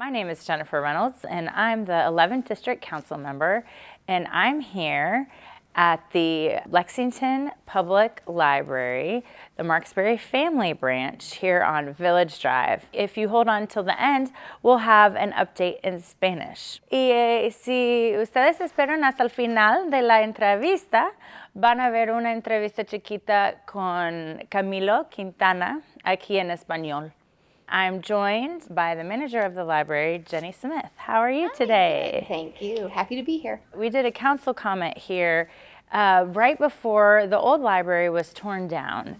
My name is Jennifer Reynolds, and I'm the 11th District Council Member, and I'm here at the Lexington Public Library, the Marksbury Family Branch here on Village Drive. If you hold on till the end, we'll have an update in Spanish. Y si ustedes esperan hasta el final de la entrevista, van a ver una entrevista chiquita con Camilo Quintana aquí en español. I'm joined by the manager of the library, Jenny Smith. How are you today? Good. Thank you. Happy to be here. We did a council comment here right before the old library was torn down.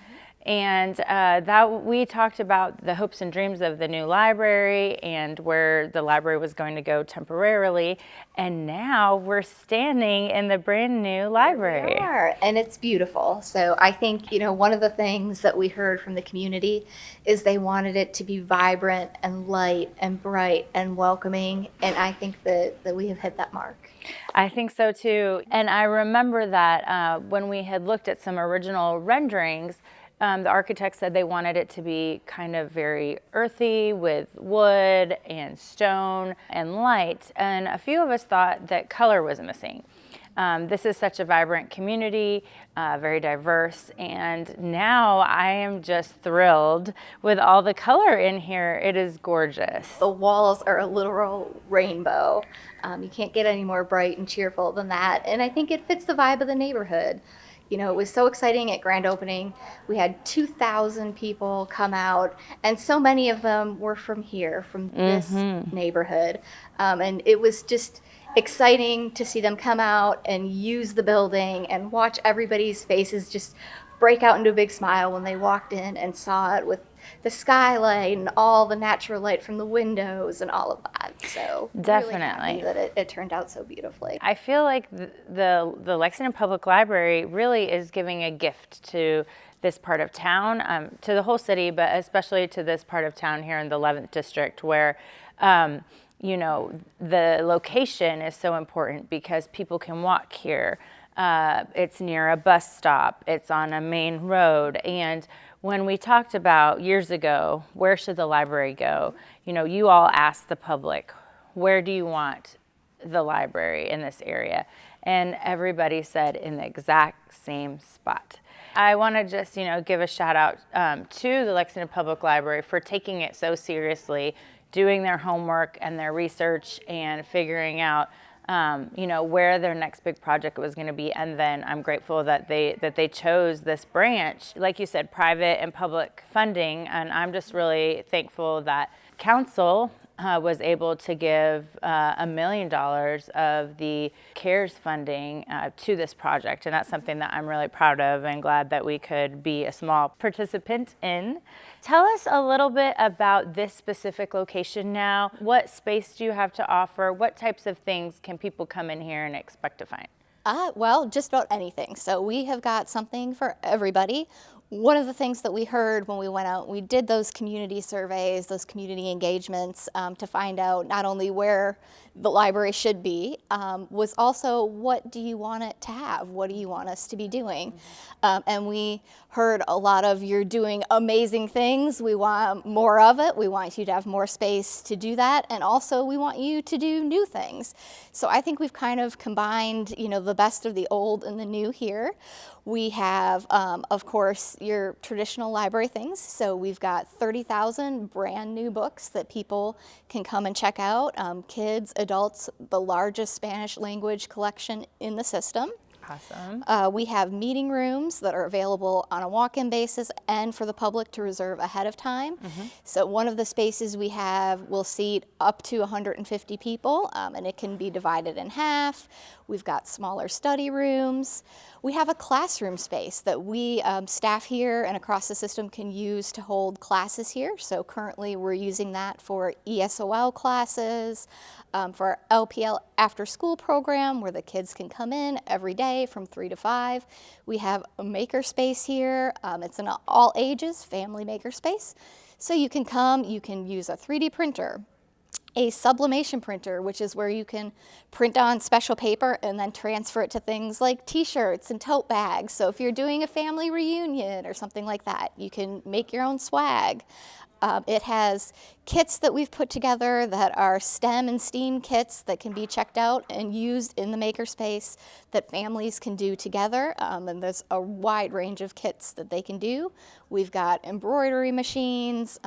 And that we talked about the hopes and dreams of the new library and where the library was going to go temporarily. And now we're standing in the brand new library. We are, and it's beautiful. So I think, one of the things that we heard from the community is they wanted it to be vibrant and light and bright and welcoming. And I think that we have hit that mark. I think so too. And I remember that when we had looked at some original renderings, the architect said they wanted it to be kind of very earthy with wood and stone and light. And a few of us thought that color was missing. This is such a vibrant community, very diverse, and now I am just thrilled with all the color in here. It is gorgeous. The walls are a literal rainbow. You can't get any more bright and cheerful than that, and I think it fits the vibe of the neighborhood. It was so exciting at grand opening. We had 2,000 people come out, and so many of them were from here, from this neighborhood. And it was just exciting to see them come out and use the building and watch everybody's faces just break out into a big smile when they walked in and saw it with the skylight and all the natural light from the windows and all of that. So definitely really happy that it turned out so beautifully. I feel like the Lexington Public Library really is giving a gift to this part of town, to the whole city, but especially to this part of town here in the 11th District, where the location is so important because people can walk here. It's near a bus stop, it's on a main road, and when we talked about years ago, where should the library go? You all asked the public, where do you want the library in this area? And everybody said in the exact same spot. I want to just, give a shout out to the Lexington Public Library for taking it so seriously, doing their homework and their research and figuring out where their next big project was going to be. And then I'm grateful that they chose this branch, like you said, private and public funding. And I'm just really thankful that council was able to give $1 million of the CARES funding to this project. And that's something that I'm really proud of and glad that we could be a small participant in. Tell us a little bit about this specific location now. What space do you have to offer? What types of things can people come in here and expect to find? Well, just about anything. So we have got something for everybody. One of the things that we heard when we went out, we did those community surveys, those community engagements to find out not only where the library should be, was also what do you want it to have? What do you want us to be doing? And we heard a lot of you're doing amazing things. We want more of it. We want you to have more space to do that. And also we want you to do new things. So I think we've kind of combined, the best of the old and the new here. We have, of course, your traditional library things. So we've got 30,000 brand new books that people can come and check out. Kids, adults, the largest Spanish language collection in the system. Awesome. We have meeting rooms that are available on a walk-in basis and for the public to reserve ahead of time. So one of the spaces we have will seat up to 150 people, and it can be divided in half. We've got smaller study rooms. We have a classroom space that we staff here and across the system can use to hold classes here. So currently we're using that for ESOL classes, for our LPL after school program where the kids can come in every day from 3 to 5. We have a maker space here. It's an all ages family maker space. So you can come, you can use a 3D printer, a sublimation printer, which is where you can print on special paper and then transfer it to things like t-shirts and tote bags. So if you're doing a family reunion or something like that, you can make your own swag. It has kits that we've put together that are STEM and STEAM kits that can be checked out and used in the makerspace that families can do together. And there's a wide range of kits that they can do. We've got embroidery machines,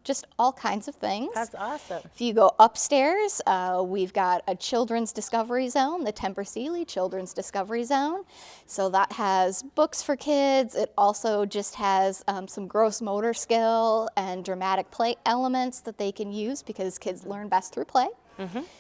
just all kinds of things. That's awesome. If you go upstairs, we've got a children's discovery zone, the Temper Seeley Children's Discovery Zone. So that has books for kids. It also just has some gross motor skill and dramatic play elements that they can use because kids learn best through play.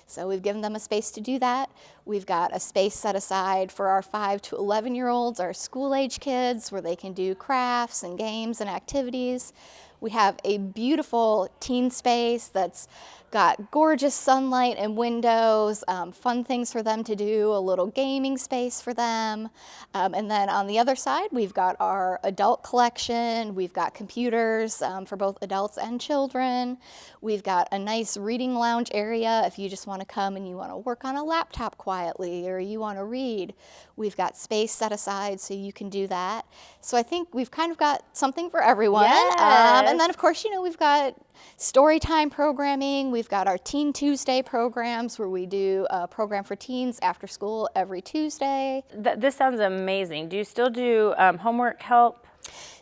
So we've given them a space to do that. We've got a space set aside for our 5 to 11-year-olds, our school-age kids, where they can do crafts and games and activities. We have a beautiful teen space that's got gorgeous sunlight and windows, fun things for them to do, a little gaming space for them. And then on the other side, we've got our adult collection. We've got computers for both adults and children. We've got a nice reading lounge area if you just want to come and you want to work on a laptop quietly or you want to read. We've got space set aside so you can do that. So I think we've kind of got something for everyone. Yes. And then, of course, we've got story time programming. We've got our Teen Tuesday programs where we do a program for teens after school every Tuesday. This sounds amazing. Do you still do homework help?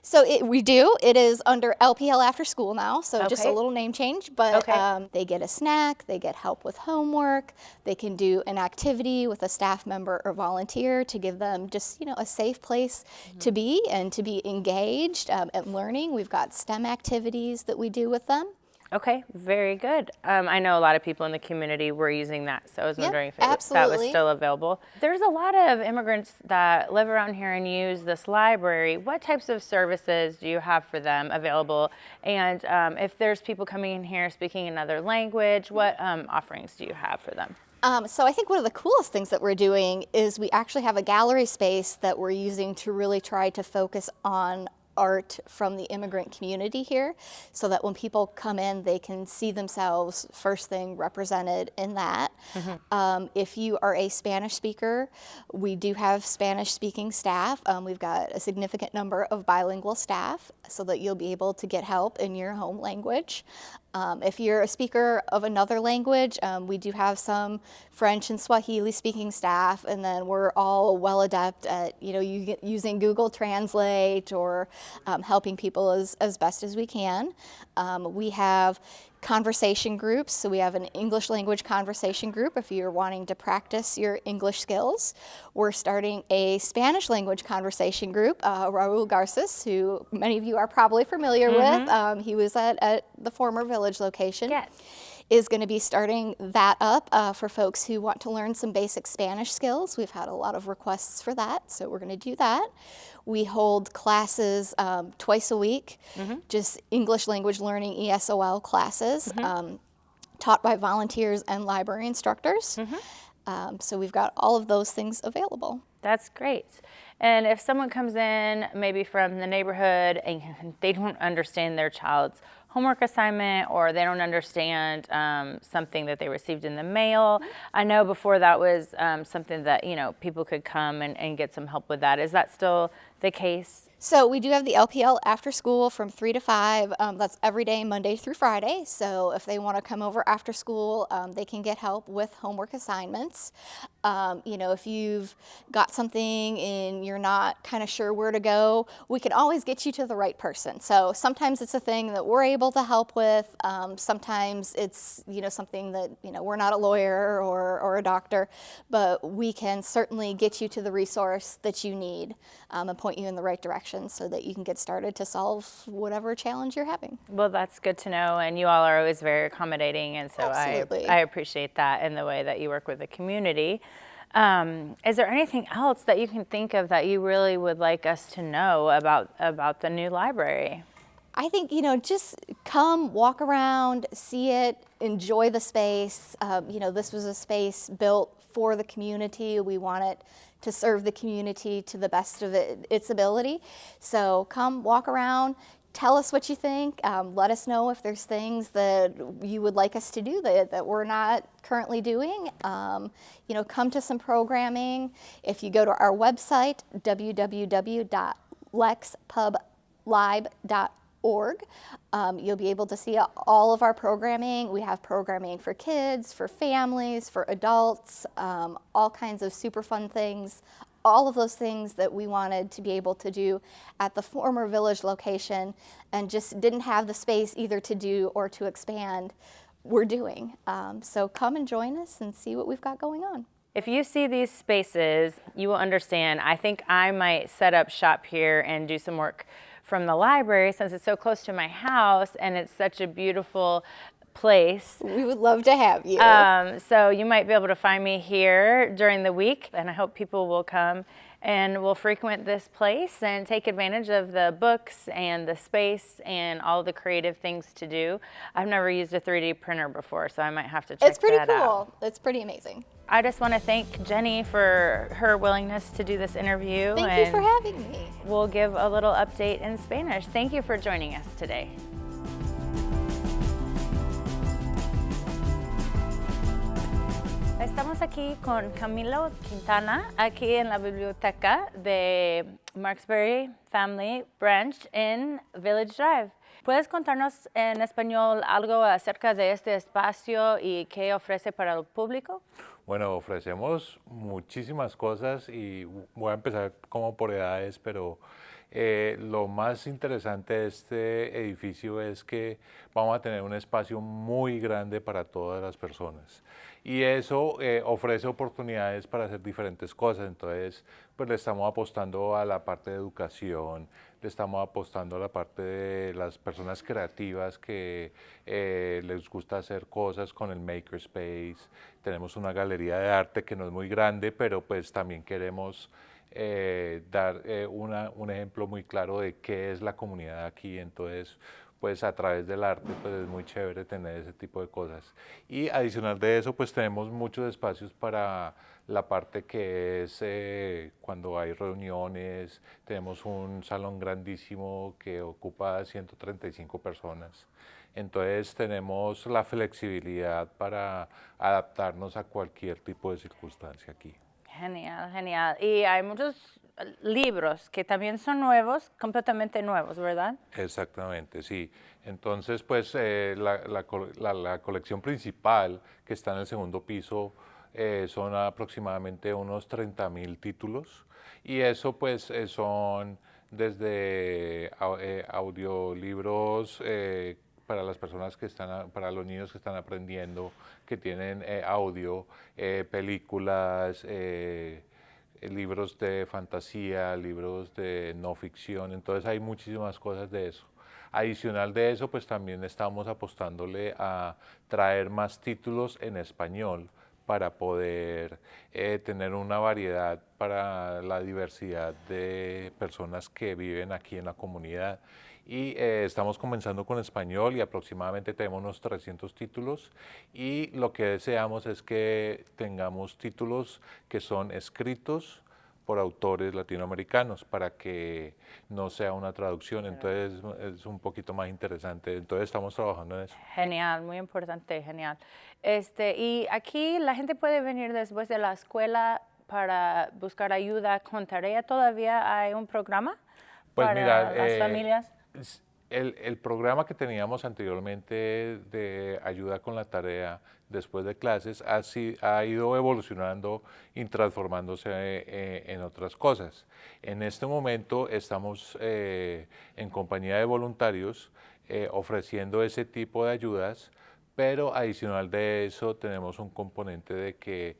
So we do. It is under LPL after school now, so just a Okay. little name change. But Okay. they get a snack, they get help with homework, they can do an activity with a staff member or volunteer to give them just a safe place to be and to be engaged and learning. We've got STEM activities that we do with them. Okay, very good. I know a lot of people in the community were using that, so I was wondering if that was absolutely. still available. There's a lot of immigrants that live around here and use this library. What types of services do you have for them available? And if there's people coming in here speaking another language, what offerings do you have for them? So I think one of the coolest things that we're doing is we actually have a gallery space that we're using to really try to focus on art from the immigrant community here so that when people come in, they can see themselves first thing represented in that. If you are a Spanish speaker, we do have Spanish speaking staff. We've got a significant number of bilingual staff so that you'll be able to get help in your home language. If you're a speaker of another language, we do have some French and Swahili speaking staff, and then we're all well adept at using Google Translate or helping people as best as we can. We have conversation groups, so we have an English language conversation group if you're wanting to practice your English skills. We're starting a Spanish language conversation group. Raul Garces, who many of you are probably familiar with, he was at the former Village location. Yes. Is going to be starting that up for folks who want to learn some basic Spanish skills. We've had a lot of requests for that, so we're going to do that. We hold classes twice a week, just English language learning ESOL classes taught by volunteers and library instructors. So we've got all of those things available. That's great. And if someone comes in maybe from the neighborhood and they don't understand their child's homework assignment or they don't understand something that they received in the mail, I know before that was something that people could come and get some help with that. Is that still the case? So we do have the LPL after school from 3 to 5. That's every day, Monday through Friday. So if they want to come over after school, they can get help with homework assignments. If you've got something and you're not kind of sure where to go, we can always get you to the right person. So sometimes it's a thing that we're able to help with. Sometimes it's something that we're not a lawyer or a doctor, but we can certainly get you to the resource that you need and point you in the right direction so that you can get started to solve whatever challenge you're having. Well, that's good to know, and you all are always very accommodating, and so I appreciate that in the way that you work with the community. Is there anything else that you can think of that you really would like us to know about the new library? I think, just come, walk around, see it, enjoy the space. This was a space built for the community. We want it to serve the community to the best of its ability. So come, walk around, tell us what you think. Let us know if there's things that you would like us to do that we're not currently doing. Come to some programming. If you go to our website, www.lexpublib.org, org. You'll be able to see all of our programming. We have programming for kids, for families, for adults, all kinds of super fun things. All of those things that we wanted to be able to do at the former Village location and just didn't have the space either to do or to expand, we're doing. So come and join us and see what we've got going on. If you see these spaces, you will understand. I think I might set up shop here and do some work from the library since it's so close to my house and it's such a beautiful place. We would love to have you. So you might be able to find me here during the week, and I hope people will come and will frequent this place and take advantage of the books and the space and all the creative things to do. I've never used a 3D printer before, so I might have to check that out. It's pretty cool. It's pretty amazing. I just want to thank Jenny for her willingness to do this interview. Thank you for having me. We'll give a little update in Spanish. Thank you for joining us today. Estamos aquí con Camilo Quintana, aquí en la biblioteca de Marksbury Family Branch en Village Drive. ¿Puedes contarnos en español algo acerca de este espacio y qué ofrece para el público? Bueno, ofrecemos muchísimas cosas y voy a empezar como por edades, pero lo más interesante de este edificio es que vamos a tener un espacio muy grande para todas las personas y eso ofrece oportunidades para hacer diferentes cosas. Entonces, pues le estamos apostando a la parte de educación, le estamos apostando a la parte de las personas creativas que les gusta hacer cosas con el Makerspace. Tenemos una galería de arte que no es muy grande, pero pues también queremos dar un ejemplo muy claro de qué es la comunidad aquí. Entonces, pues a través del arte pues es muy chévere tener ese tipo de cosas. Y adicional de eso, pues tenemos muchos espacios para la parte que es cuando hay reuniones. Tenemos un salón grandísimo que ocupa 135 personas. Entonces tenemos la flexibilidad para adaptarnos a cualquier tipo de circunstancia aquí. Genial, genial. Y hay muchos libros que también son nuevos, completamente nuevos, ¿verdad? Exactamente, sí. Entonces, pues la colección principal que está en el segundo piso son aproximadamente unos 30.000 títulos y eso pues son desde audiolibros para las personas que están, para los niños que están aprendiendo, que tienen audio, películas, libros de fantasía, libros de no ficción. Entonces hay muchísimas cosas de eso. Adicional de eso, pues también estamos apostándole a traer más títulos en español para poder tener una variedad para la diversidad de personas que viven aquí en la comunidad. Y estamos comenzando con español y aproximadamente tenemos unos 300 títulos y lo que deseamos es que tengamos títulos que son escritos por autores latinoamericanos para que no sea una traducción, entonces es un poquito más interesante, entonces estamos trabajando en eso. Genial, muy importante, genial. Y aquí la gente puede venir después de la escuela para buscar ayuda con tarea. ¿Todavía hay un programa para las familias? El programa que teníamos anteriormente de ayuda con la tarea después de clases ha ido evolucionando y transformándose en otras cosas. En este momento estamos en compañía de voluntarios ofreciendo ese tipo de ayudas, pero adicional de eso tenemos un componente de que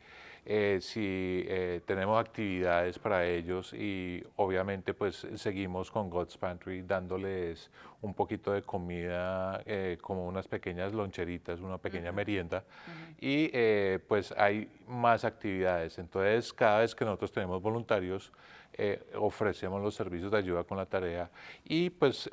si tenemos actividades para ellos y obviamente pues seguimos con God's Pantry dándoles un poquito de comida como unas pequeñas loncheritas, una pequeña merienda y pues hay más actividades. Entonces cada vez que nosotros tenemos voluntarios ofrecemos los servicios de ayuda con la tarea y pues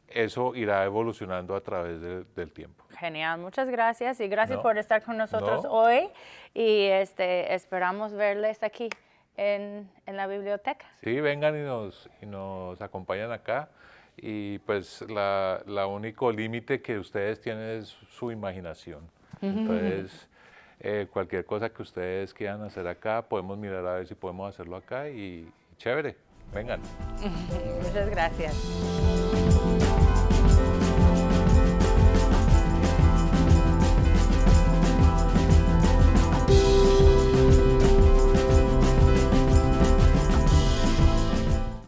eso irá evolucionando a través del tiempo. Genial, muchas gracias y gracias por estar con nosotros hoy y esperamos verles aquí en la biblioteca. Sí, vengan y nos acompañan acá y pues la único límite que ustedes tienen es su imaginación. Entonces, cualquier cosa que ustedes quieran hacer acá, podemos mirar a ver si podemos hacerlo acá y chévere, vengan. Muchas gracias.